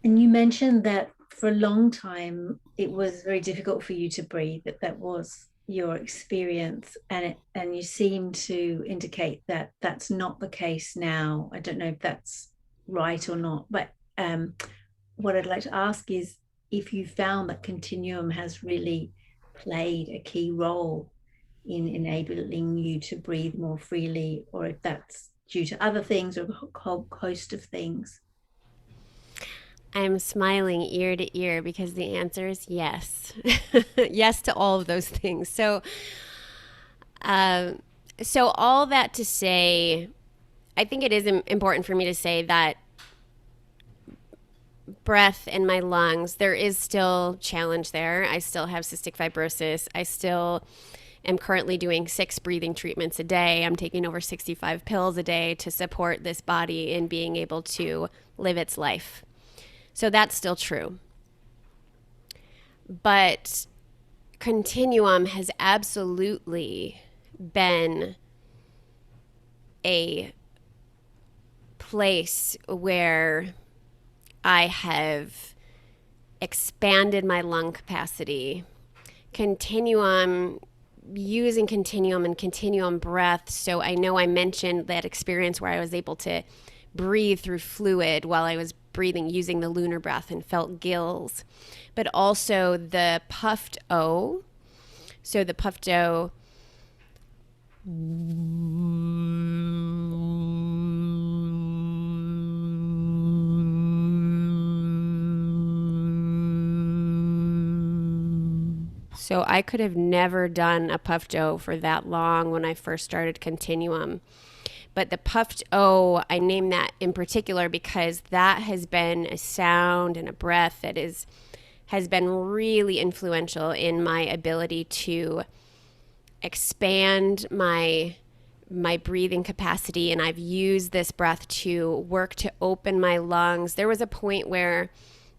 And you mentioned that for a long time it was very difficult for you to breathe, that was your experience, and you seem to indicate that that's not the case now. I don't know if that's right or not, but what I'd like to ask is if you found that Continuum has really played a key role in enabling you to breathe more freely, or if that's due to other things or a whole host of things. I'm smiling ear to ear because the answer is yes. Yes to all of those things. Um, so all that to say, I think it is important for me to say that breath in my lungs, there is still challenge there. I still have cystic fibrosis. I still am currently doing 6 breathing treatments a day. I'm taking over 65 pills a day to support this body in being able to live its life. So that's still true. But Continuum has absolutely been a place where I have expanded my lung capacity. Continuum, using Continuum and Continuum breath. So I know I mentioned that experience where I was able to breathe through fluid while I was breathing using the lunar breath and felt gills, but also the puffed O. So the puffed O. So I could have never done a puffed O for that long when I first started Continuum. But the puffed O, I name that in particular because that has been a sound and a breath that has been really influential in my ability to expand my breathing capacity, and I've used this breath to work to open my lungs. There was a point where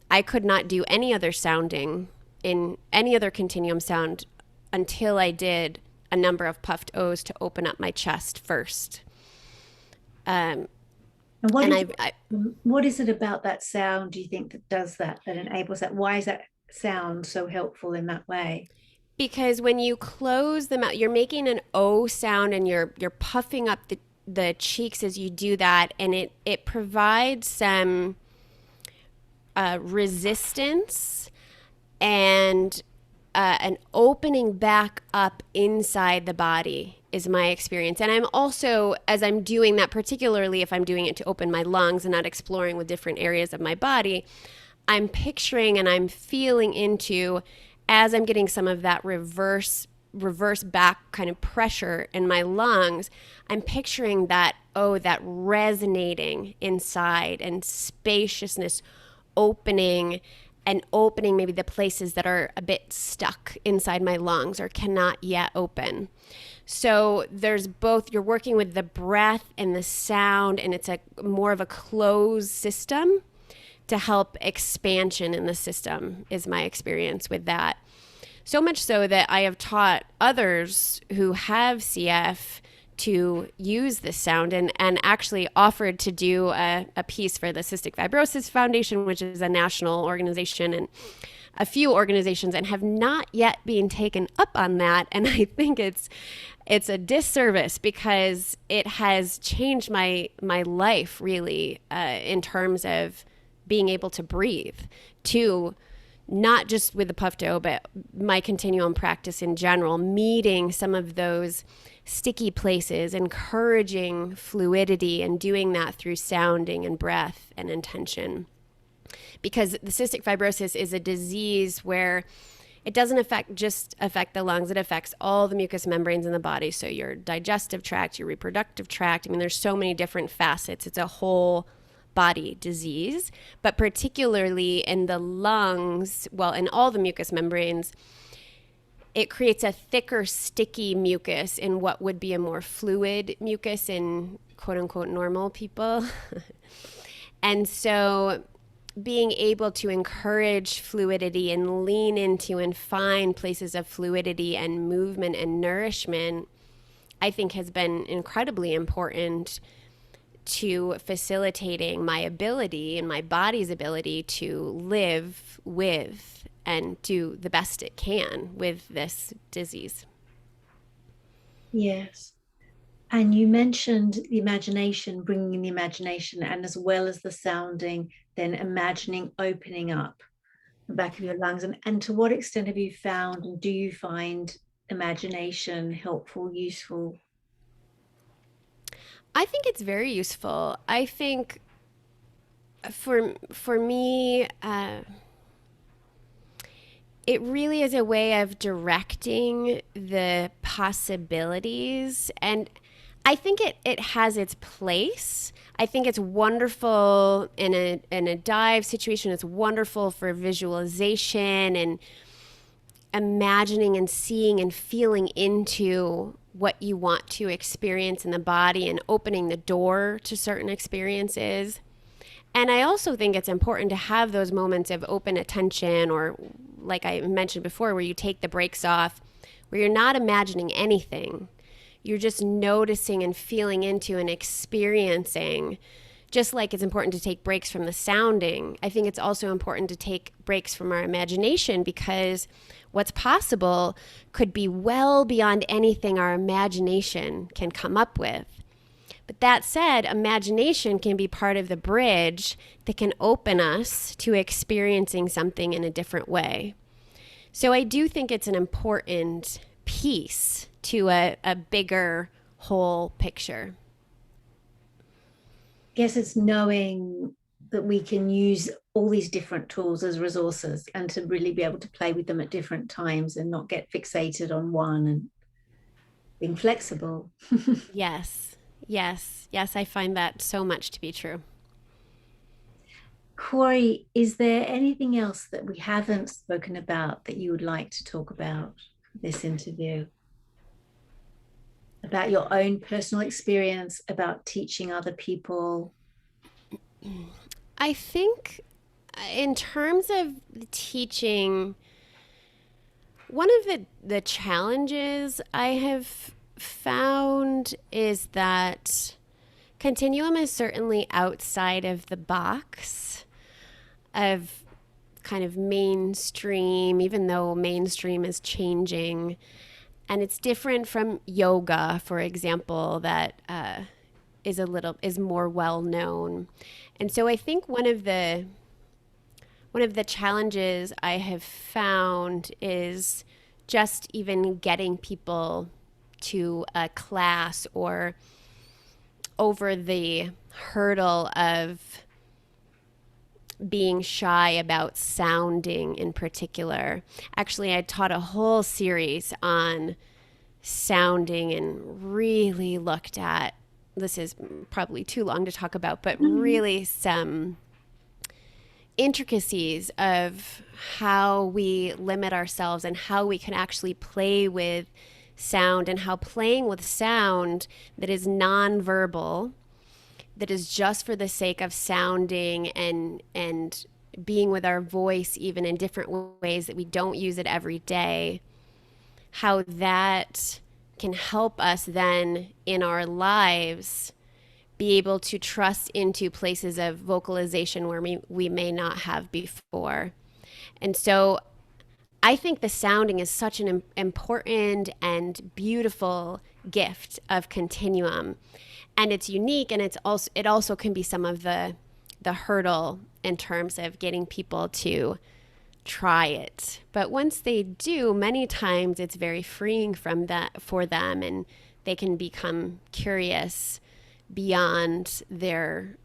I could not do any other sounding in any other continuum sound until I did a number of puffed O's to open up my chest first. Um, And and I what is it about that sound, do you think, that does that, that enables that? Why is that sound so helpful in that way? because when you close them out, you're making an O sound and you're puffing up the cheeks as you do that, and it provides some resistance and an opening back up inside the body is my experience. And I'm also, as I'm doing that, particularly if I'm doing it to open my lungs and not exploring with different areas of my body, I'm picturing and I'm feeling into, as I'm getting some of that reverse back kind of pressure in my lungs, I'm picturing that, oh, that resonating inside and spaciousness opening, and opening maybe the places that are a bit stuck inside my lungs or cannot yet open. So there's both, you're working with the breath and the sound, and it's a more of a closed system to help expansion in the system, is my experience with that. So much so that I have taught others who have CF to use this sound, and actually offered to do a piece for the Cystic Fibrosis Foundation, which is a national organization, and a few organizations, and have not yet been taken up on that. And I think it's a disservice because it has changed my life really, in terms of being able to breathe, to not just with the puffed O, but my continuum practice in general, meeting some of those sticky places, encouraging fluidity, and doing that through sounding and breath and intention. Because the cystic fibrosis is a disease where it doesn't affect the lungs, it affects all the mucous membranes in the body. So your digestive tract, your reproductive tract. I mean, there's so many different facets. It's a whole body disease, but particularly in the lungs, well, in all the mucous membranes, it creates a thicker, sticky mucus in what would be a more fluid mucus in quote unquote normal people. And so being able to encourage fluidity and lean into and find places of fluidity and movement and nourishment, I think has been incredibly important to facilitating my ability and my body's ability to live with and do the best it can with this disease. Yes. And you mentioned the imagination, bringing in the imagination, and as well as the sounding, then imagining opening up the back of your lungs. And to what extent have you found, and do you find imagination helpful, useful? I think it's very useful. I think for me, it really is a way of directing the possibilities. And I think it has its place. I think it's wonderful in a dive situation. It's wonderful for visualization and imagining and seeing and feeling into what you want to experience in the body and opening the door to certain experiences. And I also think it's important to have those moments of open attention, or like I mentioned before, where you take the brakes off, where you're not imagining anything. You're just noticing and feeling into and experiencing. Just like it's important to take breaks from the sounding, I think it's also important to take breaks from our imagination, because what's possible could be well beyond anything our imagination can come up with. But that said, imagination can be part of the bridge that can open us to experiencing something in a different way. So I do think it's an important piece to a bigger whole picture. I guess it's knowing that we can use all these different tools as resources, and to really be able to play with them at different times and not get fixated on one, and being flexible. Yes, yes, yes, I find that so much to be true. Kori, is there anything else that we haven't spoken about that you would like to talk about this interview? About your own personal experience, about teaching other people? I think in terms of teaching, one of the challenges I have found is that Continuum is certainly outside of the box of kind of mainstream, even though mainstream is changing. And it's different from yoga, for example, that is more well known. And so I think one of the challenges I have found is just even getting people to a class, or over the hurdle of being shy about sounding in particular. Actually, I taught a whole series on sounding and really looked at, this is probably too long to talk about, but really some intricacies of how we limit ourselves and how we can actually play with sound, and how playing with sound that is nonverbal, that is just for the sake of sounding and being with our voice even in different ways that we don't use it every day, how that can help us then in our lives be able to trust into places of vocalization where we may not have before. And so I think the sounding is such an important and beautiful gift of Continuum. And it's unique, and it also can be some of the hurdle in terms of getting people to try it. But once they do, many times it's very freeing from that for them, and they can become curious beyond their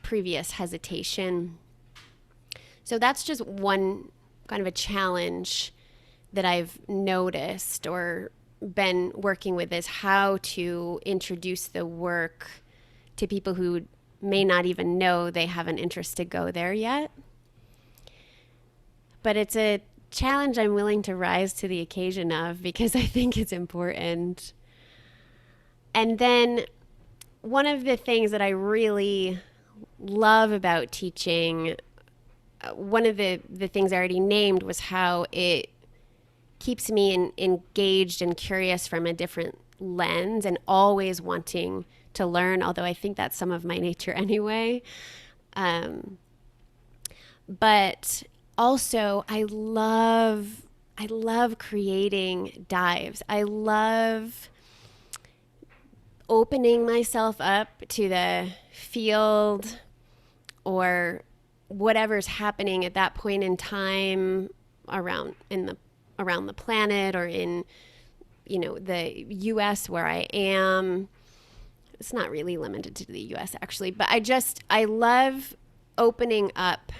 previous hesitation. So that's just one kind of a challenge that I've noticed or been working with, is how to introduce the work to people who may not even know they have an interest to go there yet. But it's a challenge I'm willing to rise to the occasion of, because I think it's important. And then one of the things that I really love about teaching, one of the things I already named, was how it keeps me engaged and curious from a different lens, and always wanting to learn, although I think that's some of my nature anyway. Um, but also I love creating dives. I love opening myself up to the field or whatever's happening at that point in time around the planet or in the US where I am. It's not really limited to the US actually, but I love opening up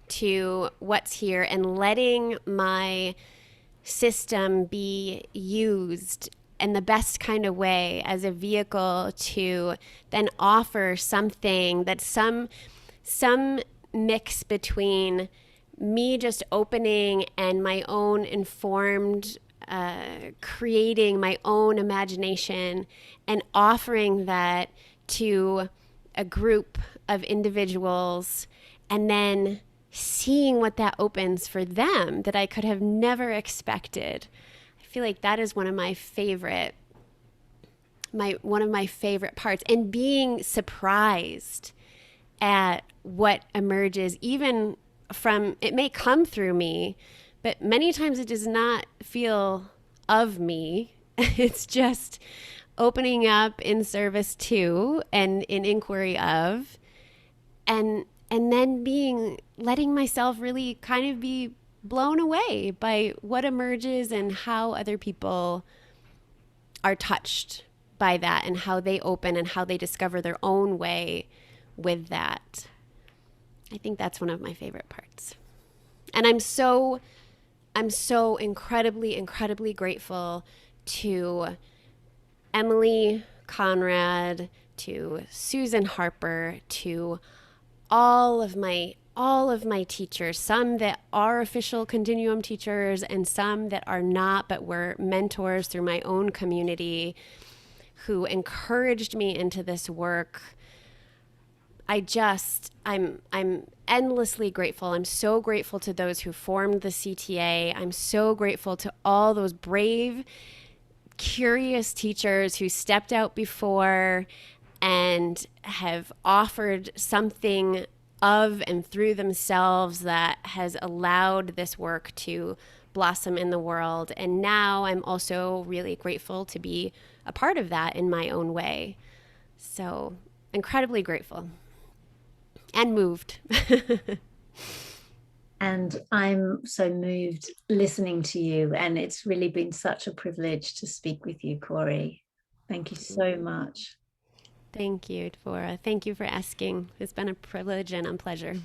to what's here and letting my system be used in the best kind of way as a vehicle to then offer something that's some mix between me just opening and my own informed creating my own imagination and offering that to a group of individuals and then seeing what that opens for them that I could have never expected. I feel like that is one of my favorite parts, and being surprised at what emerges even from it may come through me, but many times it does not feel of me. It's just opening up in service to and in inquiry of, and then being letting myself really kind of be blown away by what emerges and how other people are touched by that and how they open and how they discover their own way with that. I think that's one of my favorite parts. And I'm so incredibly grateful to Emily Conrad, to Susan Harper, to all of my teachers, some that are official Continuum teachers and some that are not, but were mentors through my own community who encouraged me into this work. I'm endlessly grateful. I'm so grateful to those who formed the CTA. I'm so grateful to all those brave, curious teachers who stepped out before and have offered something of and through themselves that has allowed this work to blossom in the world. And now I'm also really grateful to be a part of that in my own way. So incredibly grateful and moved. And I'm so moved listening to you. And it's really been such a privilege to speak with you, Kori. Thank you so much. Thank you, Dvora. Thank you for asking. It's been a privilege and a pleasure.